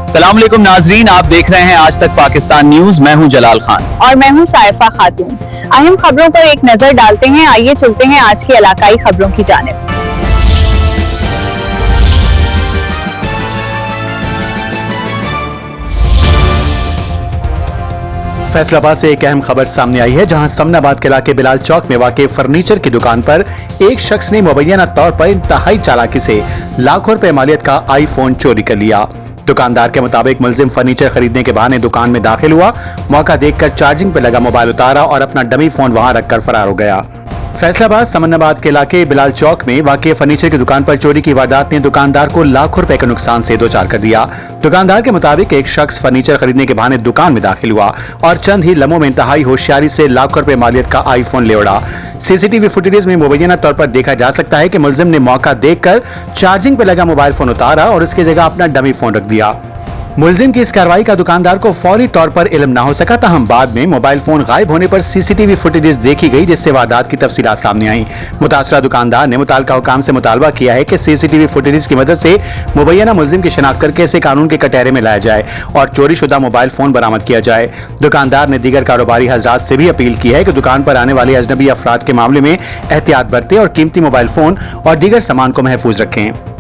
सलाम अलैकुम नाजरीन, आप देख रहे हैं आज तक पाकिस्तान न्यूज। मैं हूं जलाल खान और मैं हूं साइफा खातून। अहम खबरों पर एक नजर डालते हैं। आइए चलते हैं आज की इलाकाई खबरों की जानिब। फैसलाबाद से एक अहम खबर सामने आई है, जहां समनाबाद के इलाके बिलाल चौक में वाक़ फर्नीचर की दुकान पर एक शख्स ने मुबैना तौर पर इंतहाई चालाकी से लाखों रुपए मालियत का आईफोन चोरी कर लिया। दुकानदार के मुताबिक मुलजिम फर्नीचर खरीदने के बहाने दुकान में दाखिल हुआ, मौका देखकर चार्जिंग पर लगा मोबाइल उतारा और अपना डमी फोन वहां रखकर फरार हो गया। फैसलाबाद समनाबाद के इलाके बिलाल चौक में वाक़ फर्नीचर की दुकान पर चोरी की वारदात ने दुकानदार को लाखों रुपए के नुकसान से दो चार कर दिया। दुकानदार के मुताबिक एक शख्स फर्नीचर खरीदने के बहाने दुकान में दाखिल हुआ और चंद ही लम्हों में इंतहाई होशियारी से लाखों रुपए मालियत का आईफोन ले उड़ा। सीसीटीवी फुटेज में मुबैना तौर पर देखा जा सकता है कि मुलजिम ने मौका देखकर चार्जिंग पर लगा मोबाइल फोन उतारा और उसकी जगह अपना डमी फोन रख दिया। मुलजिम की इस कार्रवाई का दुकानदार को फौरी तौर पर इल्म न हो सका, ताहम बाद में मोबाइल फोन गायब होने पर सीसीटीवी फुटेज देखी गई, जिससे वारदात की तफसीलात सामने आई। मुतासरा दुकानदार ने मुताल्लिका हुकाम से मुतालबा किया है कि सीसीटीवी फुटेज की मदद से मुबैना मुलजिम की शिनाख्त करके इसे कानून के कटहरे में लाया जाए और चोरी शुदा मोबाइल फोन बरामद किया जाए। दुकानदार ने दीगर कारोबारी हजरात से भी अपील की है कि दुकान पर आने वाले अजनबी अफराद के मामले में एहतियात बरतें और कीमती मोबाइल फोन और दीगर सामान को महफूज रखें।